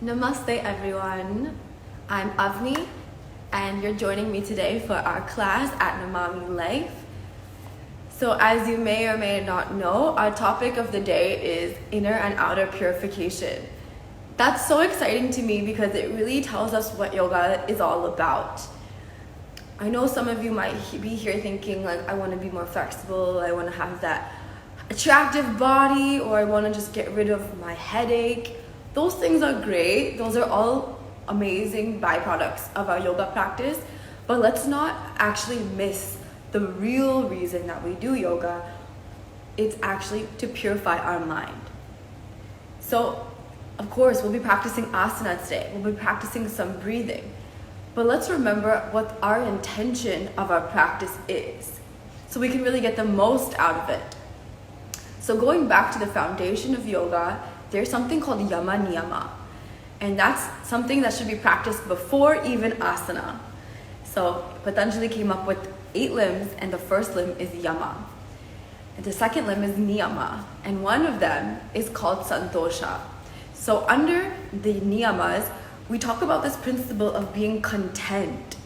Namaste everyone, I'm Avni and you're joining me today for our class at Namami Life. So as you may or may not know, our topic of the day is inner and outer purification. That's so exciting to me because it really tells us what yoga is all about. I know some of you might be here thinking like, I want to be more flexible, I want to have that attractive body, or I want to just get rid of my headache. Those things are great. Those are all amazing byproducts of our yoga practice. But let's not actually miss the real reason that we do yoga. It's actually to purify our mind. So, of course, we'll be practicing asana today. We'll be practicing some breathing. But let's remember what our intention of our practice is, so we can really get the most out of it. So going back to the foundation of yoga, there's something called yama niyama, and that's something that should be practiced before even asana. So Patanjali came up with 8 limbs, and the first limb is yama, and the second limb is niyama, and one of them is called santosha. So under the niyamas, we talk about this principle of being content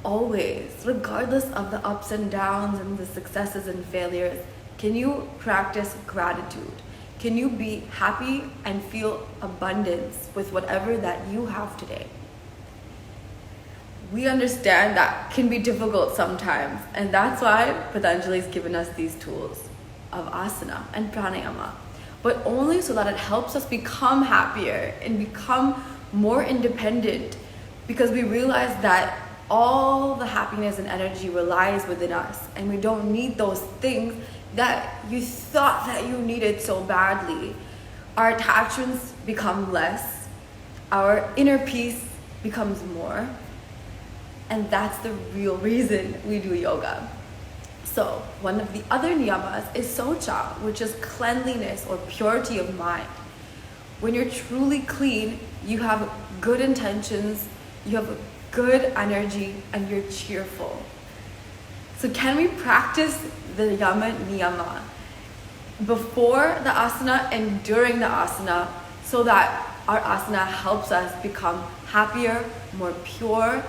always, regardless of the ups and downs and the successes and failures. Can you practice gratitude? Can you be happy and feel abundance with whatever that you have today? We understand that can be difficult sometimes, and that's why Patanjali has given us these tools of asana and pranayama, but only so that it helps us become happier and become more independent, because we realize that all the happiness and energy relies within us, and we don't need those things that you thought that you needed so badly. Our attachments become less, our inner peace becomes more, and that's the real reason we do yoga. So one of the other niyamas is saucha, which is cleanliness or purity of mind. When you're truly clean, you have good intentions, you have good energy, and you're cheerful. So can we practice the yama niyama before the asana and during the asana, so that our asana helps us become happier, more pure,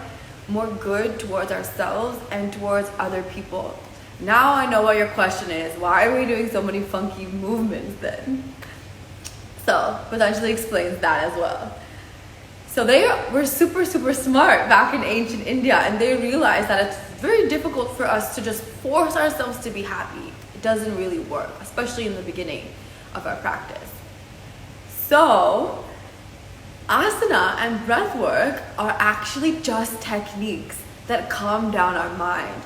more good towards ourselves and towards other people? Now I know what your question is. Why are we doing so many funky movements then? So Patanjali explains that as well. So they were super smart back in ancient India, and they realized that it's very difficult for us to just force ourselves to be happy. It doesn't really work, especially in the beginning of our practice. So asana and breath work are actually just techniques that calm down our mind.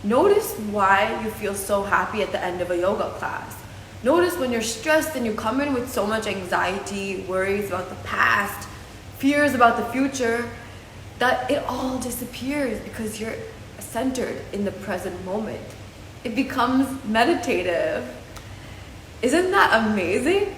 Notice why you feel so happy at the end of a yoga class. Notice when you're stressed and you come in with so much anxiety, worries about the past, fears about the future, that it all disappears because you're centered in the present moment. It becomes meditative. Isn't that amazing?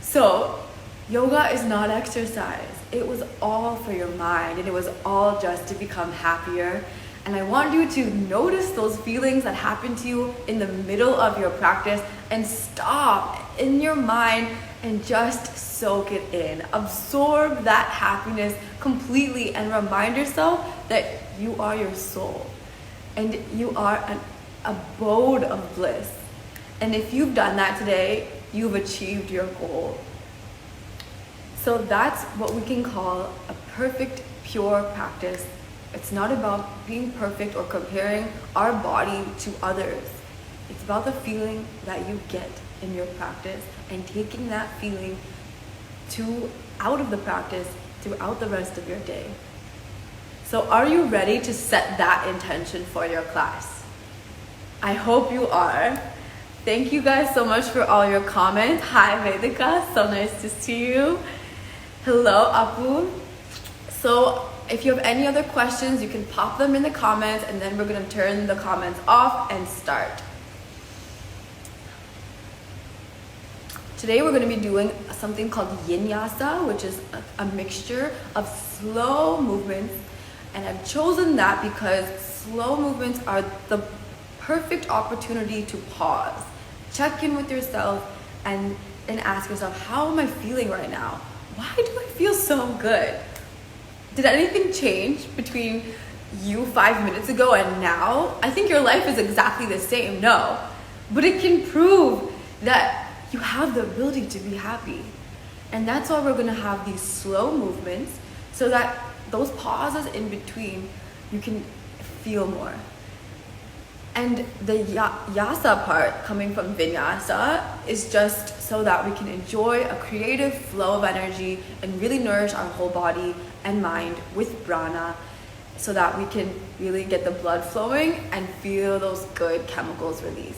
So yoga is not exercise. It was all for your mind, and it was all just to become happier. And I want you to notice those feelings that happen to you in the middle of your practice and stop in your mind and just soak it in. Absorb that happiness completely and remind yourself that you are your soul and you are an abode of bliss. And if you've done that today, you've achieved your goal. So that's what we can call a perfect, pure practice. It's not about being perfect or comparing our body to others. It's about the feeling that you get in your practice and taking that feeling out of the practice throughout the rest of your day. So are you ready to set that intention for your class? I hope you are. Thank you guys so much for all your comments. Hi Vedika, so nice to see you. Hello Apu. So if you have any other questions, you can pop them in the comments, and then we're going to turn the comments off and start. Today we're going to be doing something called vinyasa, which is a mixture of slow movements, and I've chosen that because slow movements are the perfect opportunity to pause, check in with yourself, and ask yourself, how am I feeling right now? why do I feel so good? Did anything change between you 5 minutes ago and now? I think your life is exactly the same, no. But it can prove that you have the ability to be happy. And that's why we're gonna have these slow movements so that those pauses in between, you can feel more. And the yasa part coming from vinyasa is just so that we can enjoy a creative flow of energy and really nourish our whole body and mind with prana so that we can really get the blood flowing and feel those good chemicals released.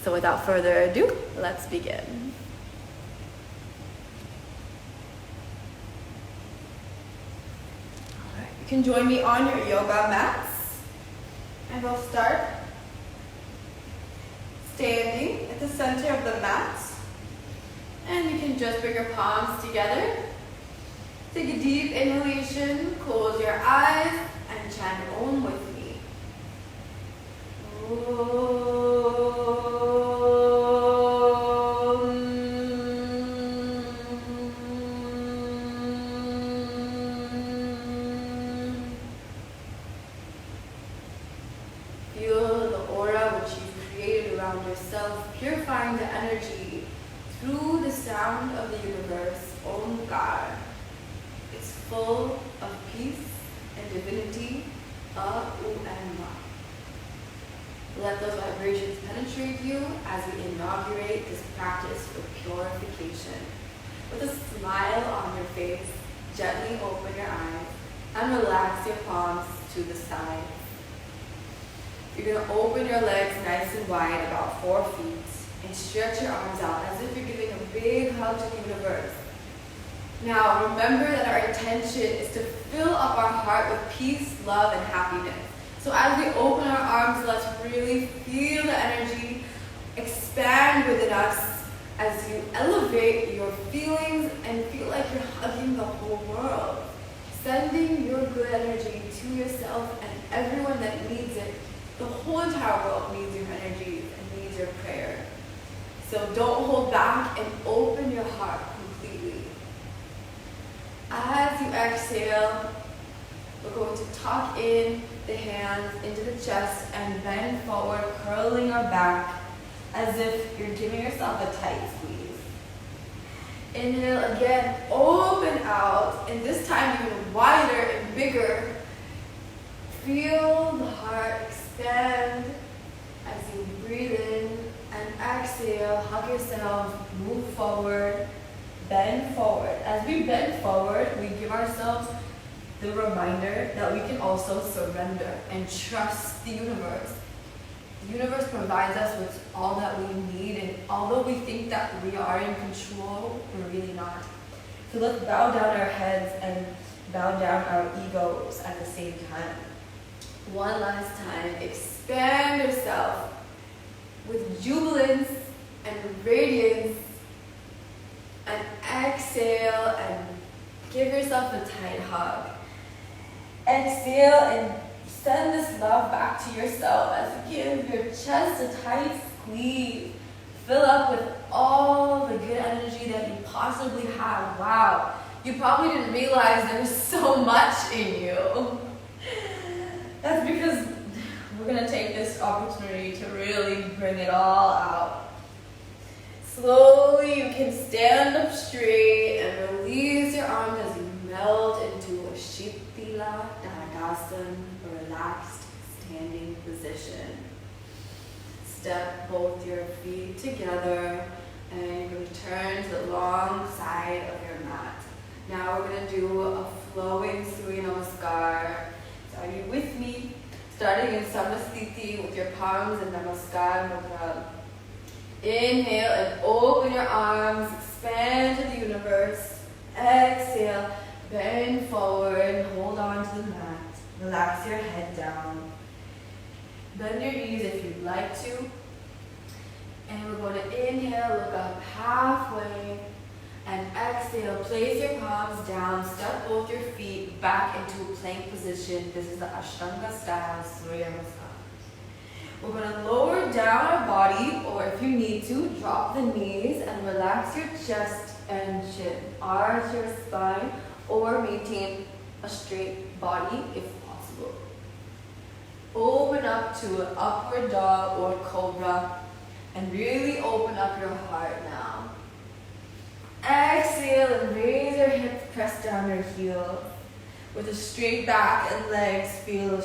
So without further ado, let's begin. All right, you can join me on your yoga mats. And we'll start standing at the center of the mat. And you can just bring your palms together. Take a deep inhalation, close your eyes, and chant Om with me. Om. Feel the aura which you've created around yourself, purifying the energy through the sound of the universe, Omkar. It's full of peace and divinity, and Ma. Let those vibrations penetrate you as we inaugurate this practice for purification. With a smile on your face, gently open your eyes and relax your palms to the side. You're going to open your legs nice and wide, about 4 feet, and stretch your arms out as if you're giving a big hug to the universe. Now, remember that our intention is to fill up our heart with peace, love, and happiness. So as we open our arms, let's really feel the energy expand within us as you elevate your feelings and feel like you're hugging the whole world, sending your good energy to yourself and everyone that needs it. The whole entire world needs your energy and needs your prayer. So don't hold back and open your heart completely. As you exhale, we're going to tuck in the hands into the chest and bend forward, curling our back as if you're giving yourself a tight squeeze. Inhale again, open out, and this time even wider and bigger. Feel the heart expand as you breathe in and exhale. Hug yourself, move forward, bend forward. As we bend forward, we give ourselves the reminder that we can also surrender and trust the universe. The universe provides us with all that we need, and although we think that we are in control, we're really not. So let's bow down our heads and bow down our egos at the same time. One last time, expand yourself with jubilance and radiance, and exhale and give yourself a tight hug. Exhale and send this love back to yourself as you give your chest a tight squeeze. Fill up with all the good energy that you possibly have. Wow, you probably didn't realize there was so much in you. That's because we're going to take this opportunity to really bring it all out. Slowly, you can stand up straight and release your arms as you melt into a Shitila Dhanasana, a relaxed standing position. Step both your feet together and you're going to turn to the long side of your mat. Now we're going to do a flowing Surya Namaskar. So are you with me? Starting in Samasthiti with your palms in Namaskar Mudra. Inhale and open your arms, expand to the universe. Exhale, bend forward and hold on to the mat. Relax your head down. Bend your knees if you'd like to. And we're going to inhale, look up halfway. And exhale, place your palms down, step both your feet back into a plank position. This is the Ashtanga style Surya Namaskar. We're going to lower down our body, or if you need to, drop the knees and relax your chest and chin. Arch your spine or maintain a straight body if possible. Open up to an upward dog or cobra and really open up your heart now. Exhale and raise your hips, press down your heels. With a straight back and legs, feel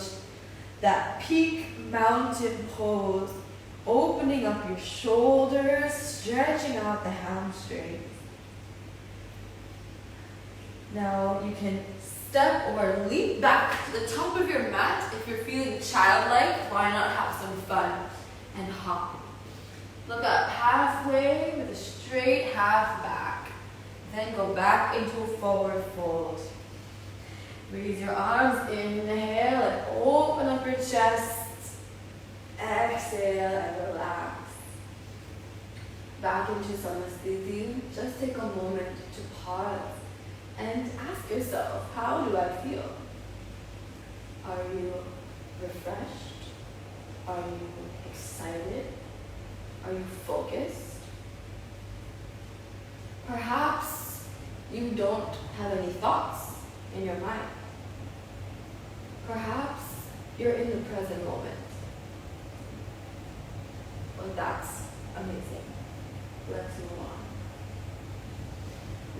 that peak mountain pose. Opening up your shoulders, stretching out the hamstrings. Now you can step or leap back to the top of your mat. If you're feeling childlike, why not have some fun and hop? Look up halfway with a straight half back. Then go back into a forward fold. Raise your arms, inhale and open up your chest. Exhale and relax. Back into Samasthiti. Just take a moment to pause and ask yourself, how do I feel? Are you refreshed? Are you excited? Are you focused? Perhaps you don't have any thoughts in your mind. Perhaps you're in the present moment. Well, that's amazing. Let's move on.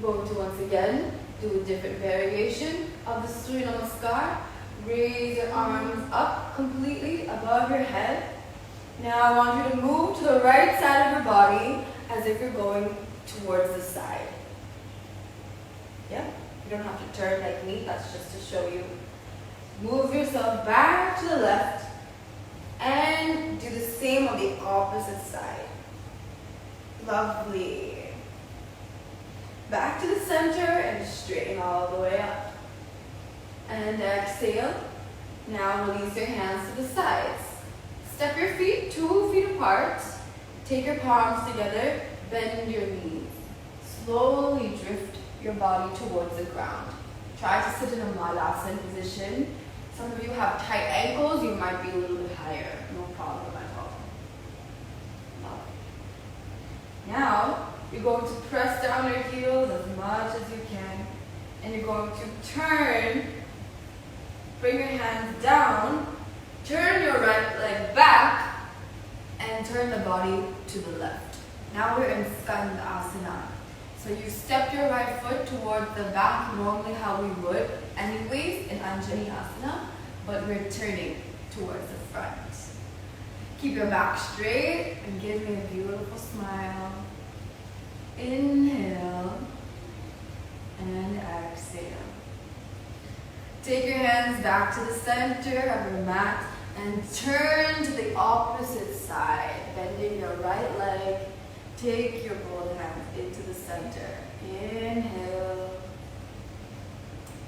Going to once again do a different variation of the Surya Namaskar. Raise your arms up completely above your head. Now I want you to move to the right side of your body as if you're going towards the side. Yeah? You don't have to turn like me, that's just to show you. Move yourself back to the left and do the same on the opposite side. Lovely. Back to the center and straighten all the way up. And exhale. Now release your hands to the sides. Step your feet 2 feet apart. Take your palms together. Bend your knees. Slowly drift your body towards the ground. Try to sit in a Malasana position. Some of you have tight ankles. You might be a little bit higher. No problem at all. Now, you're going to press down your heels as much as you can. And you're going to turn. Bring your hands down. Turn your right leg back. And turn the body to the left. Now we're in Skandasana. So you step your right foot towards the back, normally how we would anyways in Anjali Asana, but we're turning towards the front. Keep your back straight and give me a beautiful smile. Inhale and exhale. Take your hands back to the center of your mat and turn to the opposite side, bending your right leg. Take your both hands into the center. Inhale.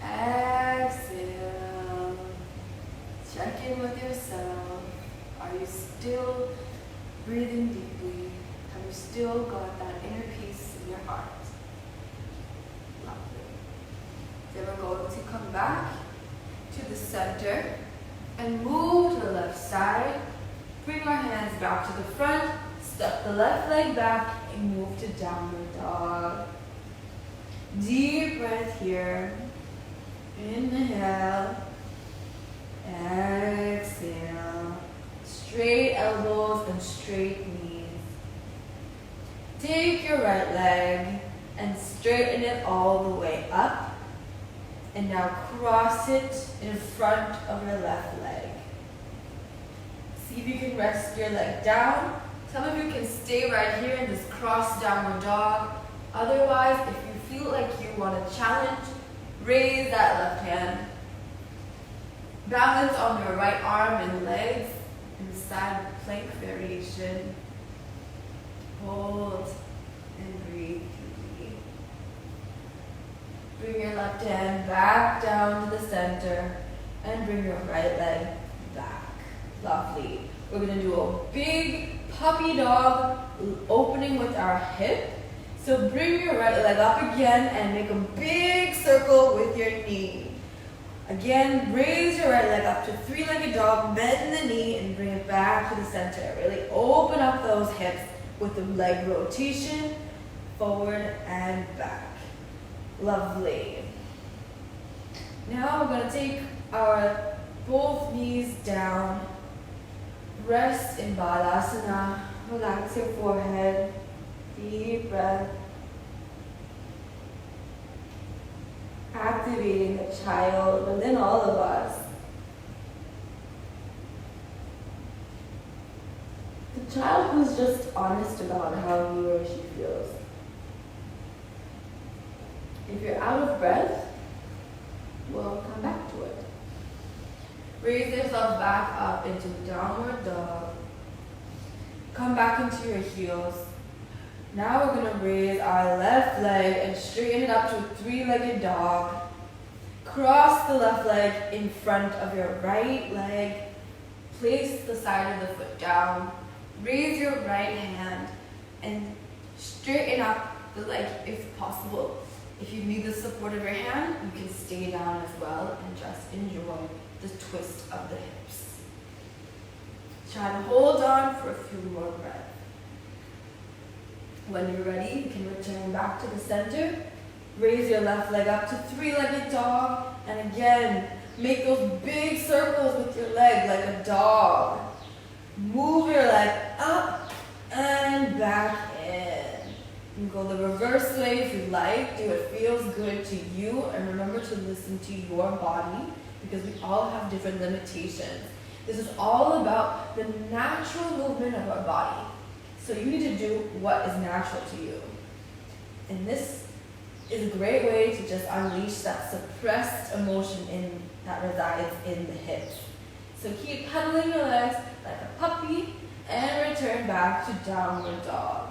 Exhale. Check in with yourself. Are you still breathing deeply? Have you still got that inner peace in your heart? Lovely. Then we're going to come back to the center and move to the left side. Bring our hands back to the front. Step the left leg back and move to downward dog. Deep breath here. Inhale. Exhale. Straight elbows and straight knees. Take your right leg and straighten it all the way up. And now cross it in front of your left leg. See if you can rest your leg down. Some of you can stay right here in this cross downward dog. Otherwise, if you feel like you want a challenge, raise that left hand. Balance on your right arm and legs in the side plank variation. Hold and breathe deeply. Bring your left hand back down to the center and bring your right leg back. Lovely. We're going to do a big puppy dog opening with our hip. So bring your right leg up again and make a big circle with your knee. Again, raise your right leg up to three-legged dog, bend the knee and bring it back to the center. Really open up those hips with the leg rotation. forward and back. Lovely. Now we're going to take our both knees down. Rest in Balasana. Relax your forehead. Deep breath. Activating the child within all of us. The child who's just honest about how he or she feels. If you're out of breath, we'll come back to it. Raise yourself back up into downward dog. Come back into your heels. Now we're going to raise our left leg and straighten it up to a three-legged dog. Cross the left leg in front of your right leg. Place the side of the foot down. Raise your right hand and straighten up the leg if possible. If you need the support of your hand, you can stay down as well and just enjoy the twist of the hips. Try to hold on for a few more breaths. When you're ready, you can return back to the center. Raise your left leg up to three-legged dog. And again, make those big circles with your leg like a dog. Move your leg up and back in. You can go the reverse way if you like. Do what feels good to you. And remember to listen to your body because we all have different limitations. This is all about the natural movement of our body. So you need to do what is natural to you. And this is a great way to just unleash that suppressed emotion that resides in the hips. So keep pedaling your legs like a puppy and return back to downward dog.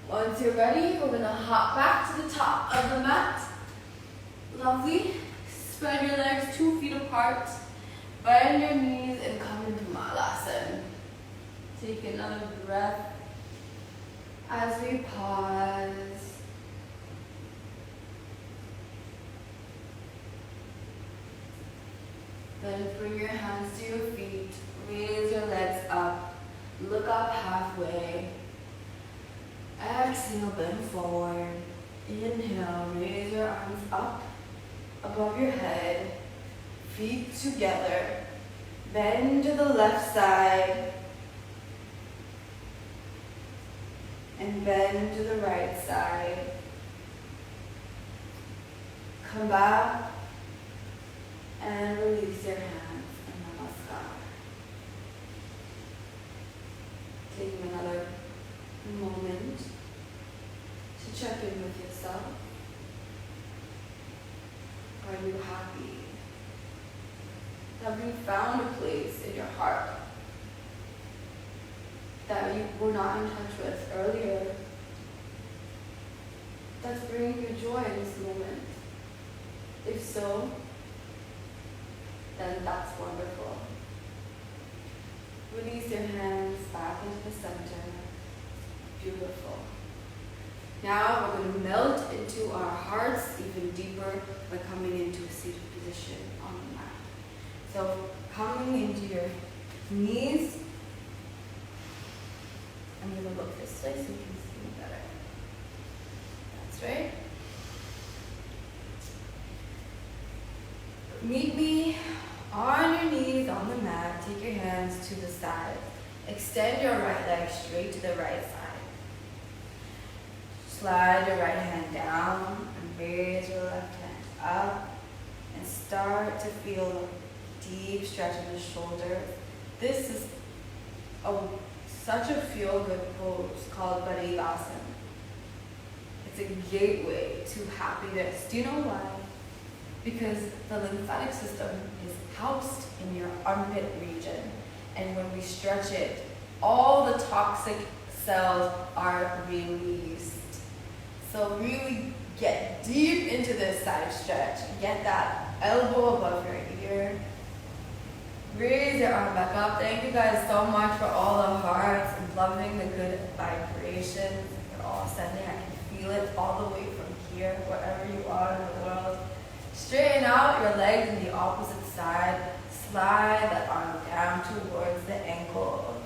Once you're ready, we're going to hop back to the top of the mat. Lovely. Spread your legs 2 feet apart. Bend your knees and come into Malasana. Take another breath as we pause. Then bring your hands to your feet. Raise your legs up. Look up halfway. Exhale, bend forward. Inhale, raise your arms up above your head. Feet together. Bend to the left side. And bend to the right side. Come back and release your hands and namaskar. Taking another moment to check in with yourself. Are you happy? Have you found a place in your heart that you were not in touch with earlier that's bringing you joy in this moment? If so, then that's wonderful. Release your hands back into the center. Beautiful. Now we're going to melt into our hearts even deeper by coming into a seated position on the mat. So coming into your knees, I'm going to look this way so you can see me better. That's right. Meet me on your knees on the mat. Take your hands to the side. Extend your right leg straight to the right side. Slide your right hand down and raise your left hand up and start to feel a deep stretch in the shoulder. This is such a feel-good pose called Baddhavasana. It's a gateway to happiness. Do you know why? Because the lymphatic system is housed in your armpit region. And when we stretch it, all the toxic cells are released. So really get deep into this side stretch. Get that elbow above your ear. Raise your arm back up. Thank you guys so much for all the hearts and loving the good vibrations. You're all sending. I can feel it all the way from here, wherever you are in the world. Straighten out your legs in the opposite side. Slide that arm down towards the ankle.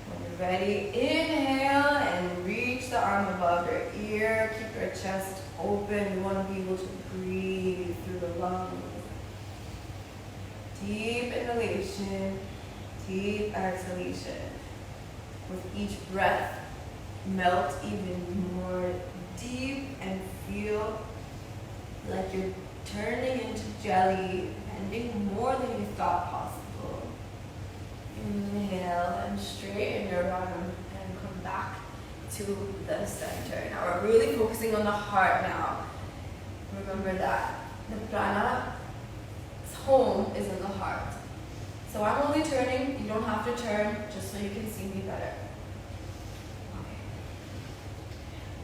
When you're ready, inhale and reach the arm above your ear. Keep your chest open. You want to be able to breathe through the lungs. Deep inhalation, deep exhalation. With each breath, melt even more deep and feel like you're turning into jelly, bending more than you thought possible. Inhale and straighten your arm and come back to the center. Now we're really focusing on the heart now. Remember that the prana's home is in the heart. So I'm only turning, you don't have to turn, just so you can see me better. Okay.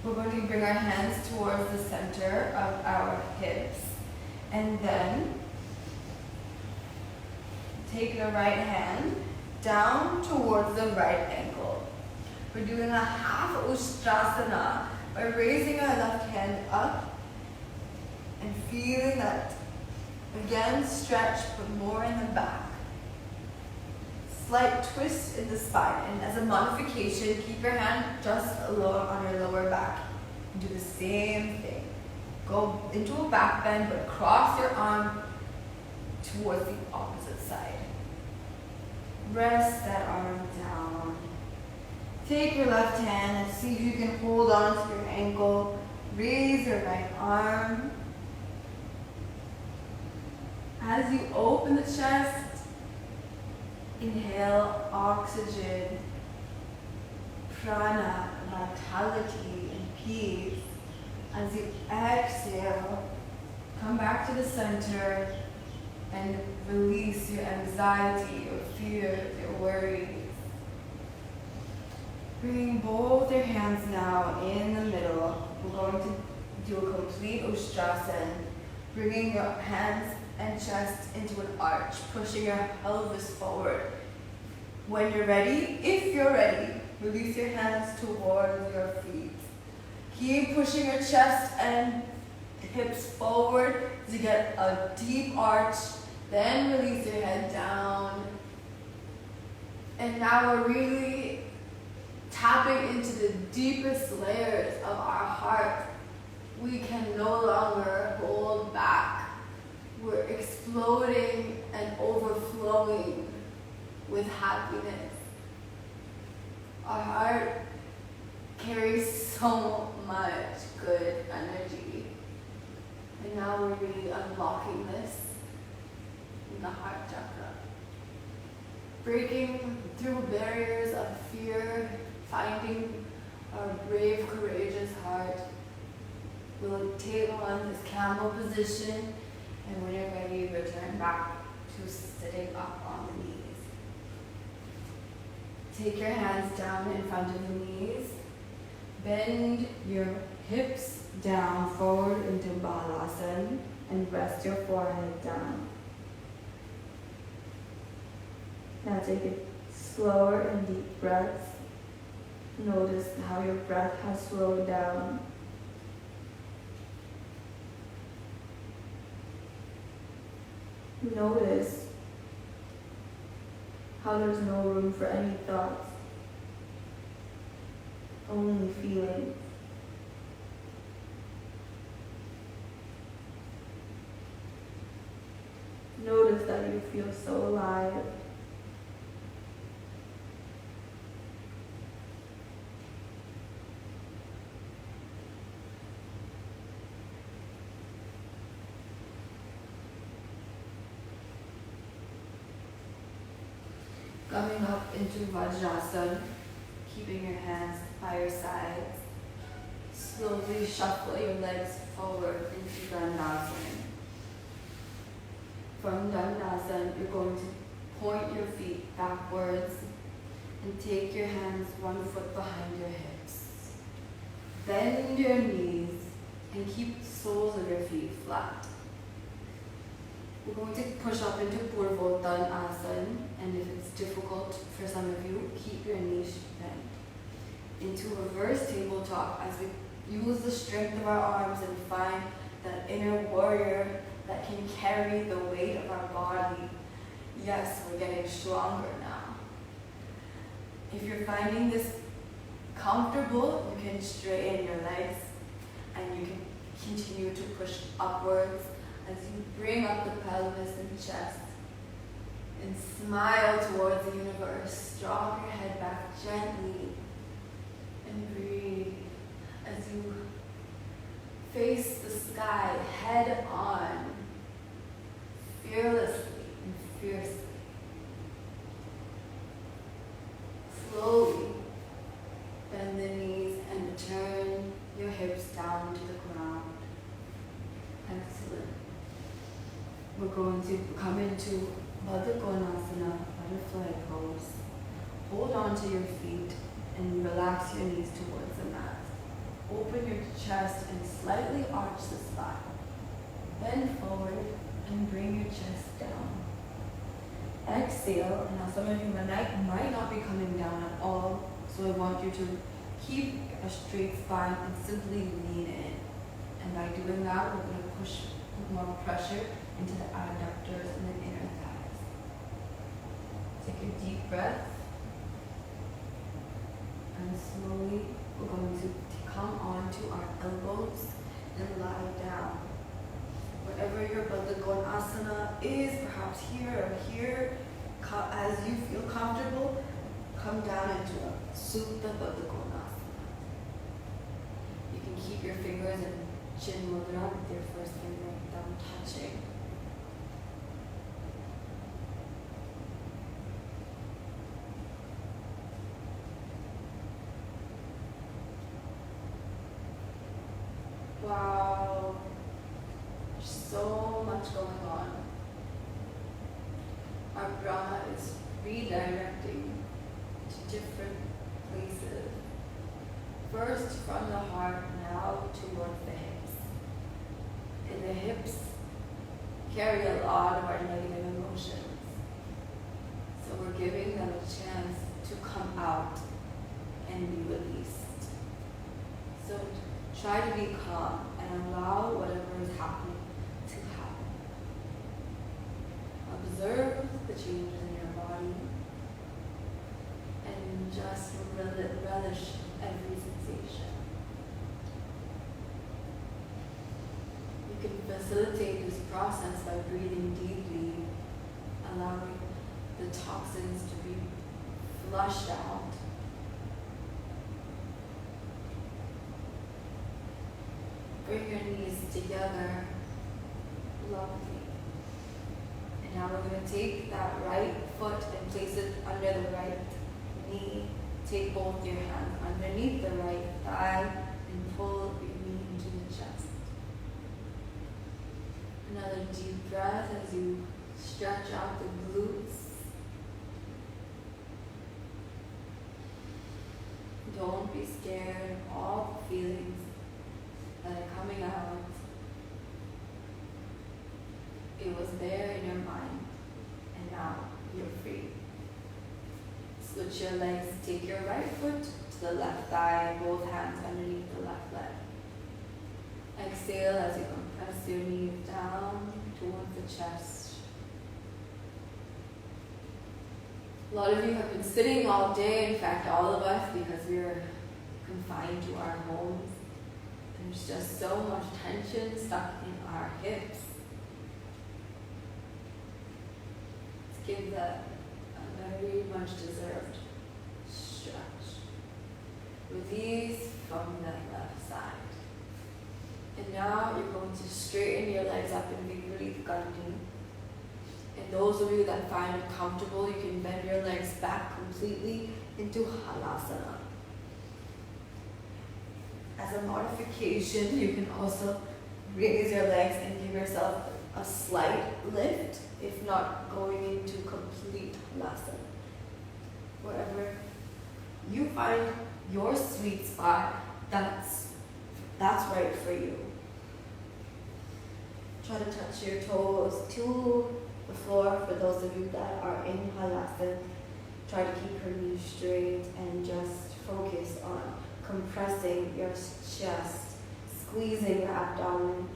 We're going to bring our hands towards the center of our hips, and then take the right hand down towards the right ankle. We're doing a half Ustrasana by raising our left hand up and feeling that, again, stretch, but more in the back. Slight twist in the spine, and as a modification, keep your hand just on your lower back. Do the same thing. Go into a back bend, but cross your arm towards the opposite side. Rest that arm down. Take your left hand and see if you can hold on to your ankle. Raise your right arm. As you open the chest, inhale oxygen, prana, vitality, and peace. As you exhale, come back to the center and release your anxiety, your fears, your worries. Bring both your hands now in the middle. We're going to do a complete Ustrasana, bringing your hands and chest into an arch, pushing your pelvis forward. When you're ready, if you're ready, release your hands towards your feet. Keep pushing your chest and hips forward as you get a deep arch. Then release your head down. And now we're really tapping into the deepest layers of our heart. We can no longer hold back. We're exploding and overflowing with happiness. Our heart carries so much good energy. And now we're really unlocking this in the heart chakra. Breaking through barriers of fear, finding our brave, courageous heart. We'll take on this camel position, and when you're ready, return back to sitting up on the knees. Take your hands down in front of the knees. Bend your hips down forward into Balasana and rest your forehead down. Now take it slower and deep breaths. Notice how your breath has slowed down. Notice how there's no room for any thoughts, only feelings. Notice that you feel so alive. Coming up into Vajrasana, keeping your hands by your sides. Slowly shuffle your legs forward into Dandasana. From Dandasana, you're going to point your feet backwards and take your hands 1 foot behind your hips. Bend your knees and keep the soles of your feet flat. We're going to push up into Purvottanasana, and if it's difficult for some of you, keep your knees bent. Into reverse tabletop as we use the strength of our arms and find that inner warrior that can carry the weight of our body. Yes, we're getting stronger now. If you're finding this comfortable, you can straighten your legs and you can continue to push upwards as you bring up the pelvis and chest and smile towards the universe. Drop your head back gently and breathe as you face the sky head on, fearlessly and fiercely. Slowly bend the knees and turn your hips down to the ground. Excellent. We're going to come into Baddha Konasana, butterfly pose. Hold on to your feet and relax your knees towards the mat. Open your chest and slightly arch the spine. Bend forward and bring your chest down. Exhale, and now some of you might not be coming down at all, so I want you to keep a straight spine and simply lean in. And by doing that, we're going to push more pressure into the adductors and the inner thighs. Take a deep breath. And slowly, we're going to come onto our elbows and lie down. Wherever your Baddha Konasana is, perhaps here or here, as you feel comfortable, come down into a Supta Baddha Konasana. You can keep your fingers in chin mudra with your first finger and thumb touching. Wow, there's so much going on. Our prana is redirecting to different places. First from the heart, now towards the hips. And the hips carry a lot of our negative emotions. So we're giving them a chance to come out and be released. So try to be calm and allow whatever is happening to happen. Observe the changes in your body and just relish every sensation. You can facilitate this process by breathing deeply, allowing the toxins to be flushed out. Bring your knees together. Lovely. And now we're going to take that right foot and place it under the right knee. Take both your hands underneath the right thigh and pull your knee into the chest. Another deep breath as you stretch out the glutes. Don't be scared of all the feelings that are coming out. It was there in your mind, and now you're free. Switch your legs. Take your right foot to the left thigh, both hands underneath the left leg. Exhale as you compress your knees down towards the chest. A lot of you have been sitting all day, in fact all of us, because we're confined to our homes. There's just so much tension stuck in our hips. Let's give that a very much deserved stretch. Release from that left side. And now you're going to straighten your legs up in Viparita Gandhi. And those of you that find it comfortable, you can bend your legs back completely into Halasana. As a modification, you can also raise your legs and give yourself a slight lift, if not going into complete Halasana. Wherever you find your sweet spot, that's right for you. Try to touch your toes to the floor for those of you that are in Halasana. Try to keep your knees straight and just focus on compressing your chest, squeezing your abdomen,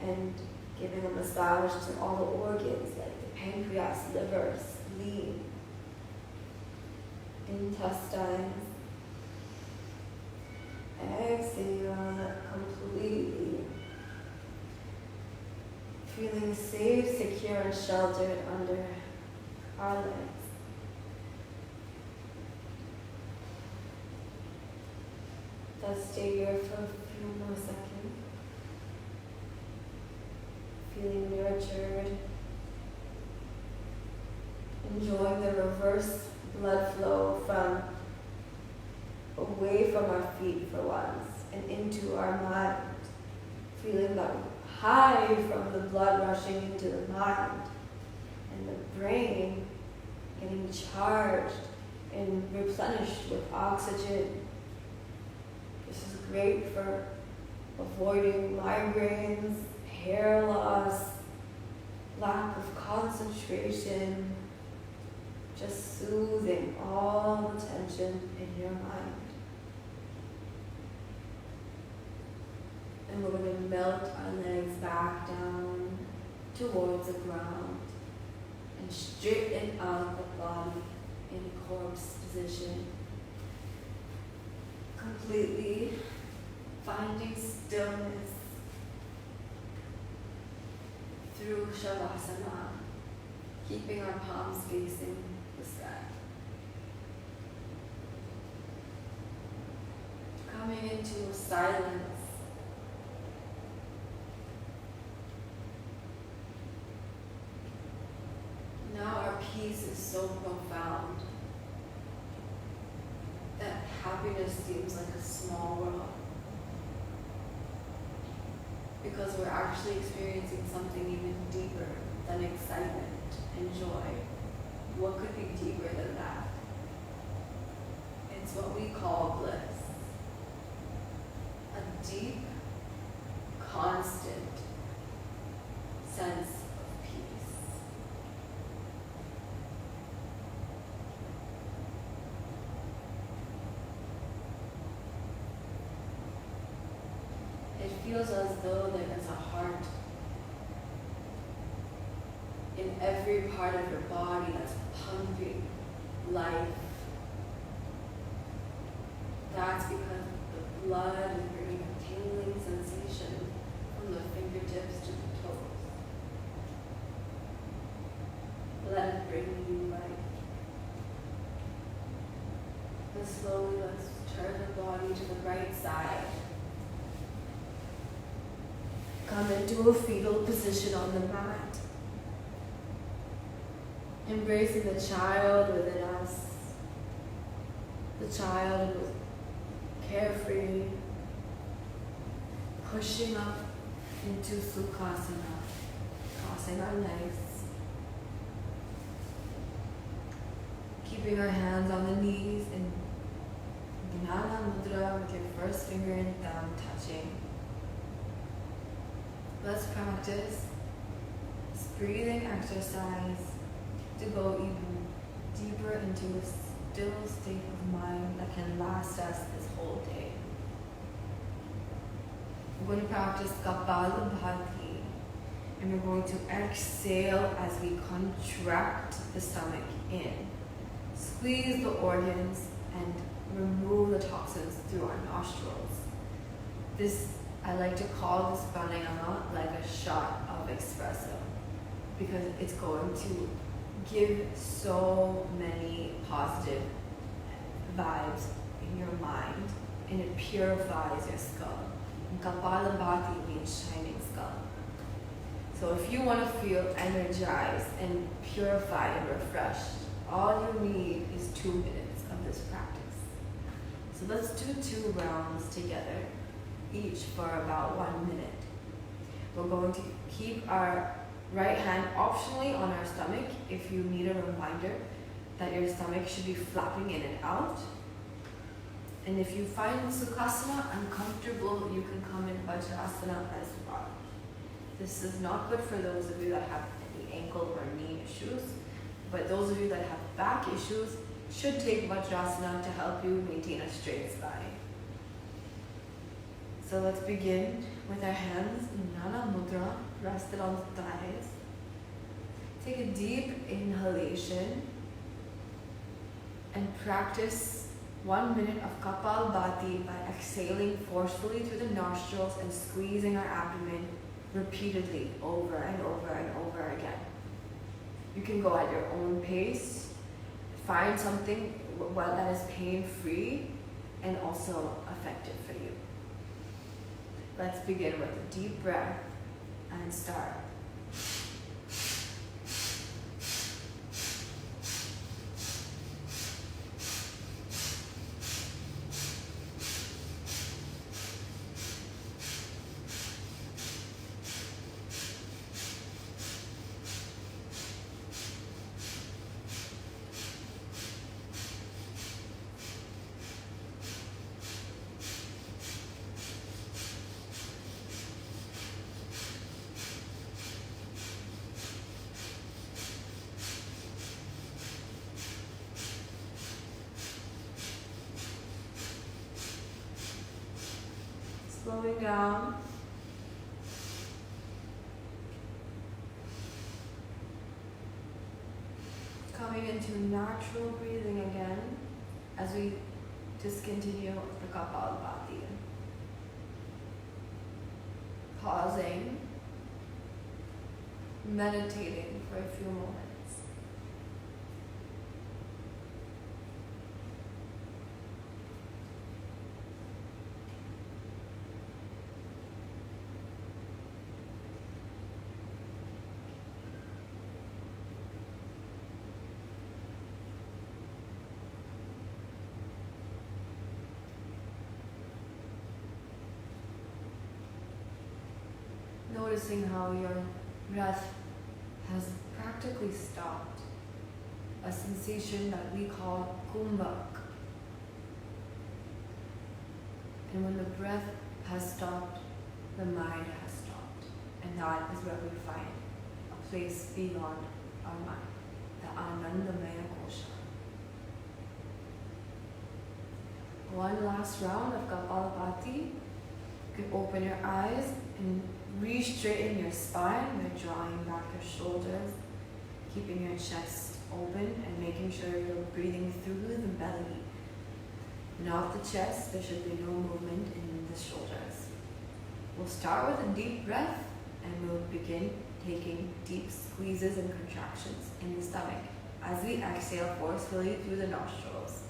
and giving a massage to all the organs like the pancreas, liver, spleen. intestines. Exhale completely. Feeling safe, secure, and sheltered under our legs. Let's stay here for a few more seconds. Feeling nurtured. Enjoying the reverse blood flow from away from our feet for once and into our mind. Feeling that high from the blood rushing into the mind and the brain getting charged and replenished with oxygen. This is great for avoiding migraines, hair loss, lack of concentration, just soothing all the tension in your mind. And we're going to melt our legs back down towards the ground and straighten out the body in corpse position. Completely finding stillness through Shavasana, keeping our palms facing the sky. Coming into silence. Now our peace is so profound that happiness seems like a small world, because we're actually experiencing something even deeper than excitement and joy. What could be deeper than that? It's what we call bliss. A deep, constant sense of peace. It feels as though there is a heart in every part of your body that's pumping life. That's because the blood is bringing a tingling sensation from the fingertips to the toes. Let it bring you life. And slowly let's turn the body to the right side. Come into a fetal position on the mat. Embracing the child within us. The child who is carefree, pushing up into Sukhasana, crossing our legs, keeping our hands on the knees in Jnana Mudra with your first finger and thumb touching. Let's practice this breathing exercise to go even deeper into a still state of mind that can last us this whole day. We're going to practice Kapalabhati, and we're going to exhale as we contract the stomach in. Squeeze the organs and remove the toxins through our nostrils. I like to call this pranayama like a shot of espresso, because it's going to give so many positive vibes in your mind, and it purifies your skull. And Kapalabhati means shining skull. So if you want to feel energized and purified and refreshed, all you need is 2 minutes of this practice. So let's do 2 rounds together, each for about 1 minute. We're going to keep our right hand optionally on our stomach if you need a reminder that your stomach should be flapping in and out. And if you find Sukhasana uncomfortable, you can come in Vajrasana as well. This is not good for those of you that have any ankle or knee issues, but those of you that have back issues should take Vajrasana to help you maintain a straight spine. So let's begin with our hands in Jnana Mudra, rested on the thighs. Take a deep inhalation And practice 1 minute of Kapalbhati by exhaling forcefully through the nostrils and squeezing our abdomen repeatedly over and over and over again. You can go at your own pace, find something that is pain-free and also effective for you. Let's begin with a deep breath and start. Slowing down. Coming into natural breathing again as we discontinue the Kapalbhati. Pausing, meditating for a few moments. Noticing how your breath has practically stopped, a sensation that we call kumbhak. And when the breath has stopped, the mind has stopped. And that is where we find a place beyond our mind, the Anandamaya Kosha. One last round of Kapalbhati. You can open your eyes and re-straighten your spine by drawing back your shoulders, keeping your chest open and making sure you're breathing through the belly, not the chest. There should be no movement in the shoulders. We'll start with a deep breath and we'll begin taking deep squeezes and contractions in the stomach as we exhale forcefully through the nostrils.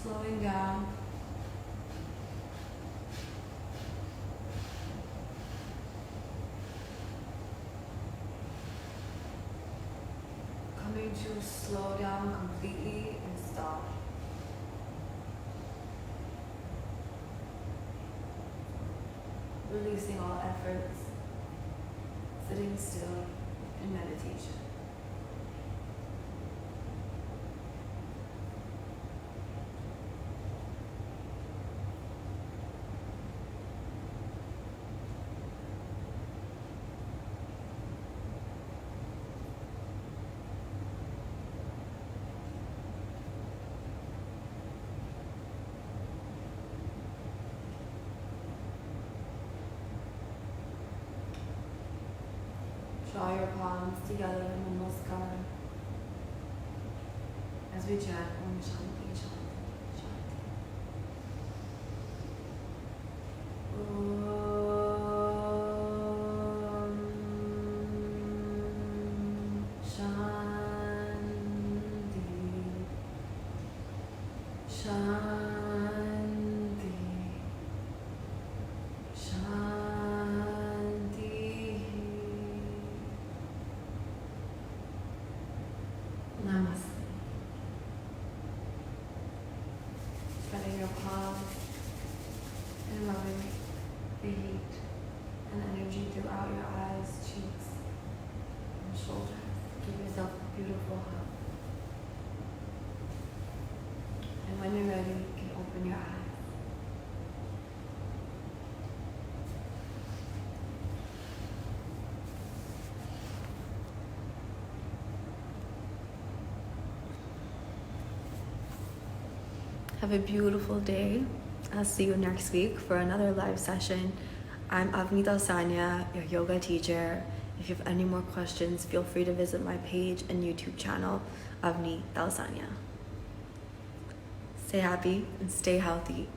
Slowing down. Coming to slow down completely and stop. Releasing all efforts, sitting still in meditation. Draw your palms together in Namaskar as we chant Om Shanti Shanti Shanti. Om Shanti Shanti Shanti. And rubbing the heat and energy throughout your eyes, cheeks, and shoulders. Give yourself a beautiful hug. And when you're ready, you can open your eyes. Have a beautiful day. I'll see you next week for another live session. I'm Avni Dalsanya, your yoga teacher. If you have any more questions, feel free to visit my page and YouTube channel, Avni Dalsanya. Stay happy and stay healthy.